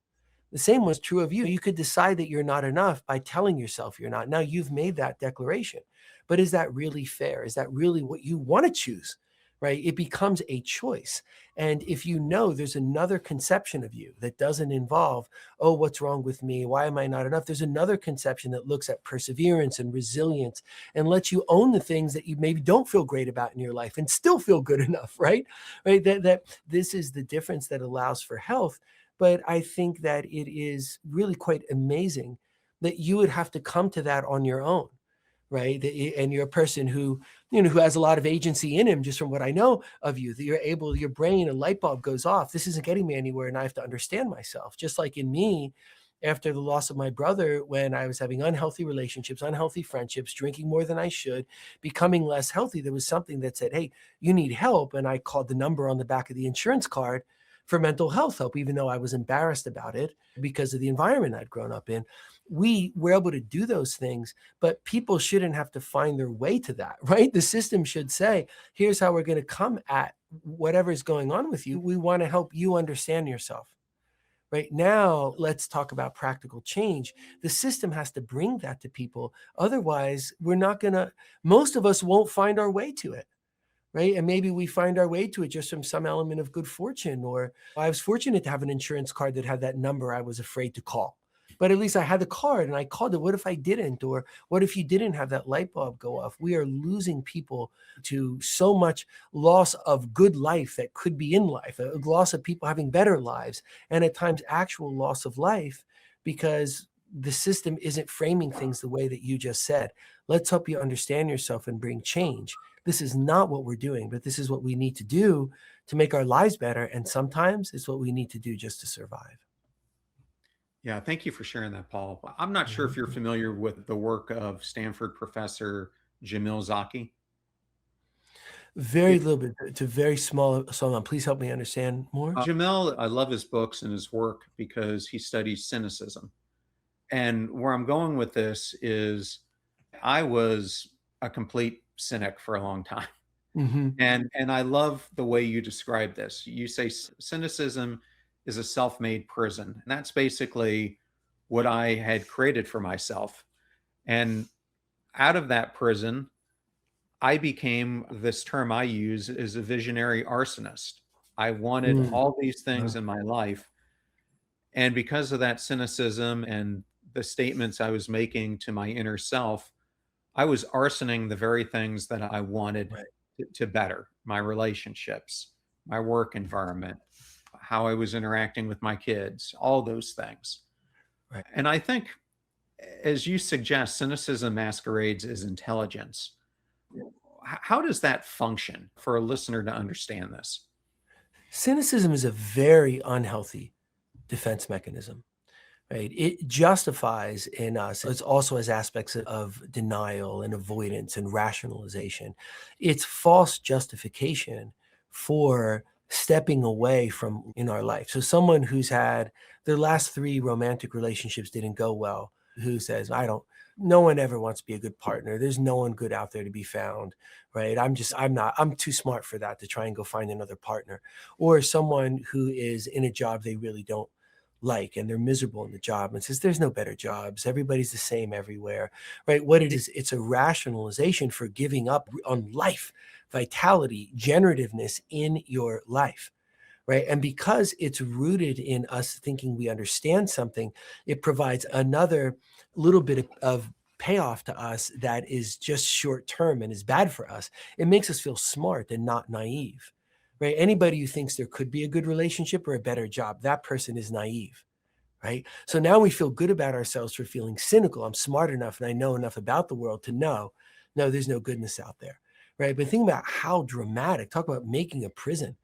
The same was true of you. You could decide that you're not enough by telling yourself you're not. Now you've made that declaration, but is that really fair? Is that really what you want to choose? Right? It becomes a choice. And if you know there's another conception of you that doesn't involve, oh, what's wrong with me? Why am I not enough? There's another conception that looks at perseverance and resilience and lets you own the things that you maybe don't feel great about in your life and still feel good enough, right? Right? That this is the difference that allows for health, but I think that it is really quite amazing that you would have to come to that on your own, right? And you're a person who, who has a lot of agency in him, just from what I know of you, that your brain, a light bulb goes off. This isn't getting me anywhere, and I have to understand myself. Just like in me, after the loss of my brother, when I was having unhealthy relationships, unhealthy friendships, drinking more than I should, becoming less healthy, there was something that said, hey, you need help. And I called the number on the back of the insurance card for mental health help, even though I was embarrassed about it because of the environment I'd grown up in. We were able to do those things, but people shouldn't have to find their way to that, right? The system should say, here's how we're going to come at whatever is going on with you. We want to help you understand yourself. Right now, let's talk about practical change. The system has to bring that to people. Otherwise, most of us won't find our way to it. Right. And maybe we find our way to it just from some element of good fortune. Or I was fortunate to have an insurance card that had that number I was afraid to call. But at least I had the card and I called it. What if I didn't? Or what if you didn't have that light bulb go off? We are losing people to so much loss of good life that could be in life, a loss of people having better lives, and at times actual loss of life because the system isn't framing things the way that you just said. Let's help you understand yourself and bring change. This is not what we're doing, but this is what we need to do to make our lives better. And sometimes it's what we need to do just to survive. Yeah, thank you for sharing that, Paul. I'm not sure if you're familiar with the work of Stanford professor Jamil Zaki. Very little bit to very small. So please help me understand more. Jamil, I love his books and his work because he studies cynicism. And where I'm going with this is I was a complete cynic for a long time. Mm-hmm. And I love the way you describe this. You say cynicism is a self-made prison. And that's basically what I had created for myself. And out of that prison, I became, this term I use is a visionary arsonist. I wanted all these things in my life. And because of that cynicism and the statements I was making to my inner self, I was arsoning the very things that I wanted to better my relationships, my work environment, how I was interacting with my kids, all those things. Right. And I think, as you suggest, cynicism masquerades as intelligence. How does that function for a listener to understand this? Cynicism is a very unhealthy defense mechanism. Right. It justifies in us. It also has aspects of denial and avoidance and rationalization. It's false justification for stepping away from in our life. So someone who's had their last 3 romantic relationships didn't go well, who says, no one ever wants to be a good partner. There's no one good out there to be found, right? I'm too smart for that to try and go find another partner. Or someone who is in a job they really don't like and they're miserable in the job and says there's no better jobs, everybody's the same everywhere, right? What it is, it's a rationalization for giving up on life, vitality, generativeness in your life, right? And because it's rooted in us thinking we understand something, it provides another little bit of payoff to us that is just short term and is bad for us. It makes us feel smart and not naive. Right? Anybody who thinks there could be a good relationship or a better job, that person is naive, right? So now we feel good about ourselves for feeling cynical. I'm smart enough and I know enough about the world to know, no, there's no goodness out there, right? But think about how dramatic, talk about making a prison,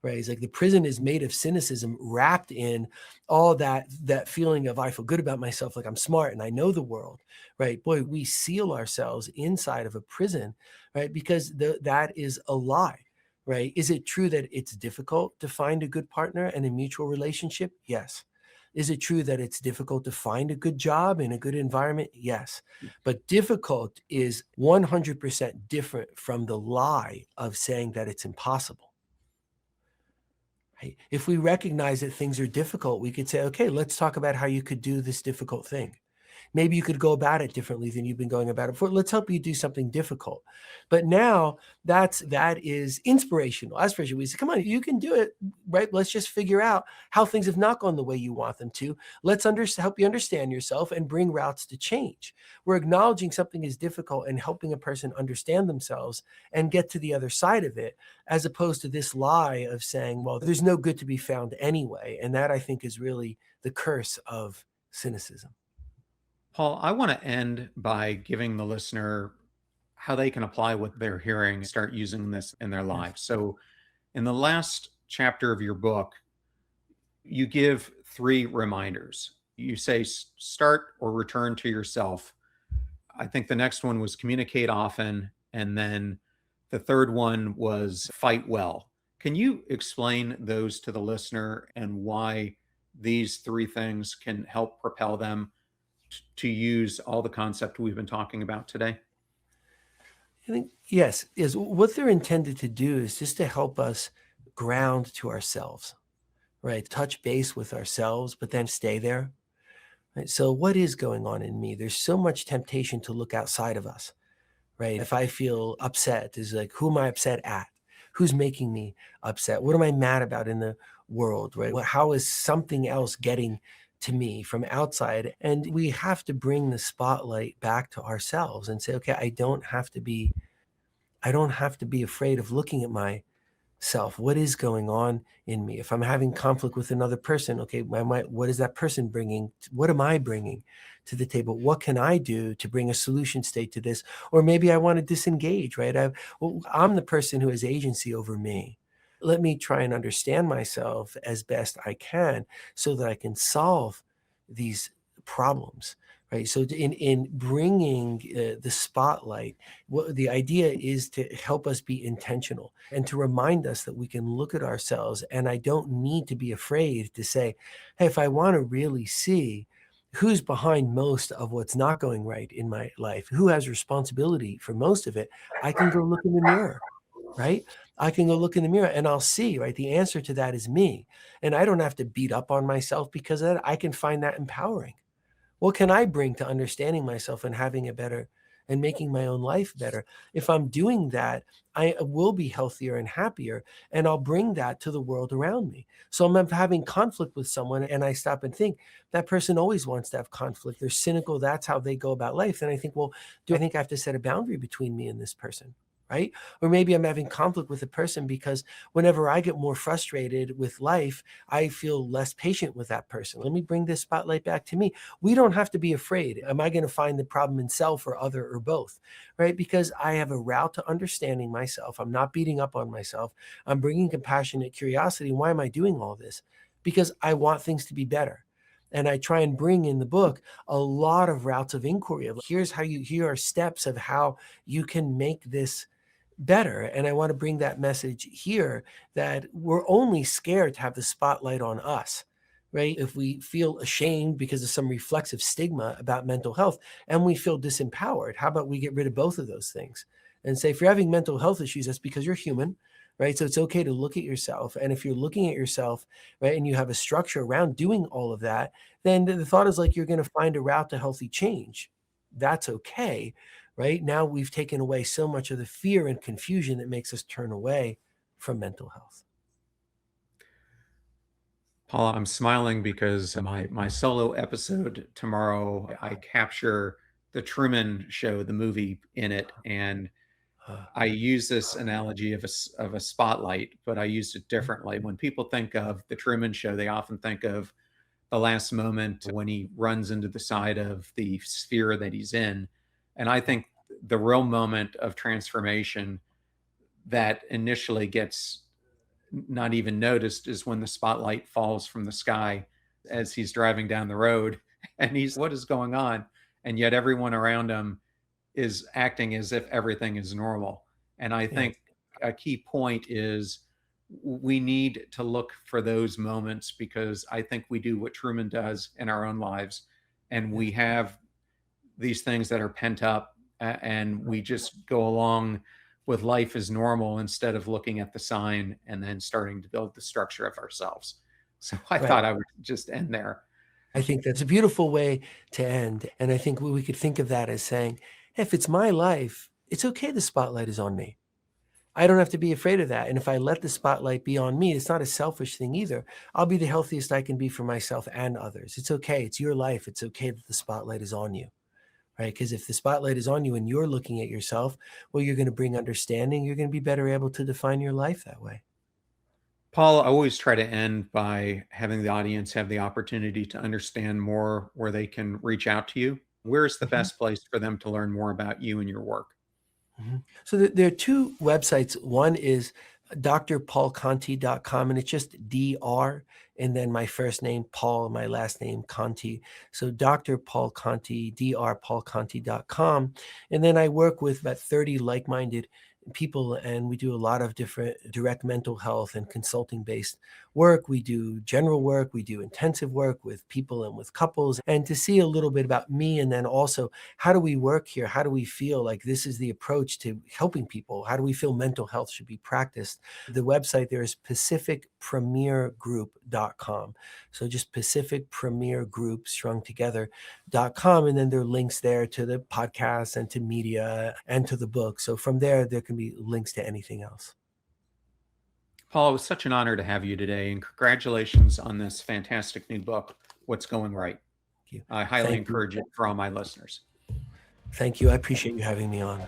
right? It's like the prison is made of cynicism wrapped in all that feeling of I feel good about myself, like I'm smart and I know the world, right? Boy, we seal ourselves inside of a prison, right? Because that is a lie. Right? Is it true that it's difficult to find a good partner and a mutual relationship? Yes. Is it true that it's difficult to find a good job in a good environment? Yes. But difficult is 100% different from the lie of saying that it's impossible. Right? If we recognize that things are difficult, we could say, okay, let's talk about how you could do this difficult thing. Maybe you could go about it differently than you've been going about it before. Let's help you do something difficult. But now that is inspirational. Aspirational. We say, come on, you can do it, right? Let's just figure out how things have not gone the way you want them to. Let's help you understand yourself and bring routes to change. We're acknowledging something is difficult and helping a person understand themselves and get to the other side of it, as opposed to this lie of saying, well, there's no good to be found anyway. And that, I think, is really the curse of cynicism. Paul, I want to end by giving the listener how they can apply what they're hearing and start using this in their Yes. lives. So, in the last chapter of your book, you give three reminders. You say, start or return to yourself. I think the next one was communicate often. And then the third one was fight well. Can you explain those to the listener and why these three things can help propel them to use all the concept we've been talking about today? I think, yes, is what they're intended to do is just to help us ground to ourselves, right? Touch base with ourselves, but then stay there. Right? So what is going on in me? There's so much temptation to look outside of us, right? If I feel upset, is like, who am I upset at? Who's making me upset? What am I mad about in the world, right? How is something else getting to me from outside? And we have to bring the spotlight back to ourselves and say, okay, I don't have to be afraid of looking at myself. What is going on in me? If I'm having conflict with another person, okay, what is that person bringing? What am I bringing to the table? What can I do to bring a solution state to this? Or maybe I want to disengage, right? I'm the person who has agency over me. Let me try and understand myself as best I can so that I can solve these problems. Right. So in bringing the spotlight, what the idea is to help us be intentional and to remind us that we can look at ourselves. And I don't need to be afraid to say, hey, if I want to really see who's behind most of what's not going right in my life, who has responsibility for most of it, I can go look in the mirror. Right? I can go look in the mirror and I'll see, right? The answer to that is me. And I don't have to beat up on myself because of that. I can find that empowering. What can I bring to understanding myself and having it better and making my own life better? If I'm doing that, I will be healthier and happier, and I'll bring that to the world around me. So I'm having conflict with someone, and I stop and think that person always wants to have conflict. They're cynical. That's how they go about life. And I think, well, do I think I have to set a boundary between me and this person? Right? Or maybe I'm having conflict with a person because whenever I get more frustrated with life, I feel less patient with that person. Let me bring this spotlight back to me. We don't have to be afraid. Am I going to find the problem in self or other or both? Right? Because I have a route to understanding myself. I'm not beating up on myself. I'm bringing compassionate curiosity. Why am I doing all this? Because I want things to be better. And I try and bring in the book a lot of routes of inquiry. Here are steps of how you can make this better. And I want to bring that message here that we're only scared to have the spotlight on us, right? If we feel ashamed because of some reflexive stigma about mental health and we feel disempowered, how about we get rid of both of those things and say, if you're having mental health issues, that's because you're human, right? So it's okay to look at yourself. And if you're looking at yourself, right, and you have a structure around doing all of that, then the thought is like you're going to find a route to healthy change. That's okay. Right now, we've taken away so much of the fear and confusion that makes us turn away from mental health. Paula, I'm smiling because my solo episode tomorrow, I capture the Truman Show, the movie in it, and Uh, I use this analogy of of a spotlight, but I used it differently. When people think of the Truman Show, they often think of the last moment when he runs into the side of the sphere that he's in. And I think the real moment of transformation that initially gets not even noticed is when the spotlight falls from the sky as he's driving down the road and he's, what is going on? And yet everyone around him is acting as if everything is normal. And I yeah, think a key point is we need to look for those moments because I think we do what Truman does in our own lives. And yes, we have these things that are pent up and we just go along with life as normal instead of looking at the sign and then starting to build the structure of ourselves. So I right. thought I would just end there. I think that's a beautiful way to end. And I think we could think of that as saying, hey, if it's my life, it's okay the spotlight is on me. I don't have to be afraid of that. And if I let the spotlight be on me, it's not a selfish thing either. I'll be the healthiest I can be for myself and others. It's okay. It's your life. It's okay that the spotlight is on you. Right? Because if the spotlight is on you and you're looking at yourself, well, you're going to bring understanding. You're going to be better able to define your life that way. Paul, I always try to end by having the audience have the opportunity to understand more where they can reach out to you. Where's the Mhm. best place for them to learn more about you and your work? So there are two websites. One is drpaulconti.com, and it's just DR, and then my first name, Paul, my last name, Conti. So Dr. Paul Conti, drpaulconti.com. And then I work with about 30 like-minded people, and we do a lot of different direct mental health and consulting based work. We do general work, we do intensive work with people and with couples. And to see a little bit about me, and then also how do we work here? How do we feel like this is the approach to helping people? How do we feel mental health should be practiced? The website there is pacificpremiergroup.com. So just Pacific Premier Group strung together.com. And then there are links there to the podcast and to media and to the book. So from there can be links to anything else. Paul, it was such an honor to have you today, and congratulations on this fantastic new book, What's Going Right. Thank you. I highly Thank you. encourage it for all my listeners. Thank you. I appreciate you having me on.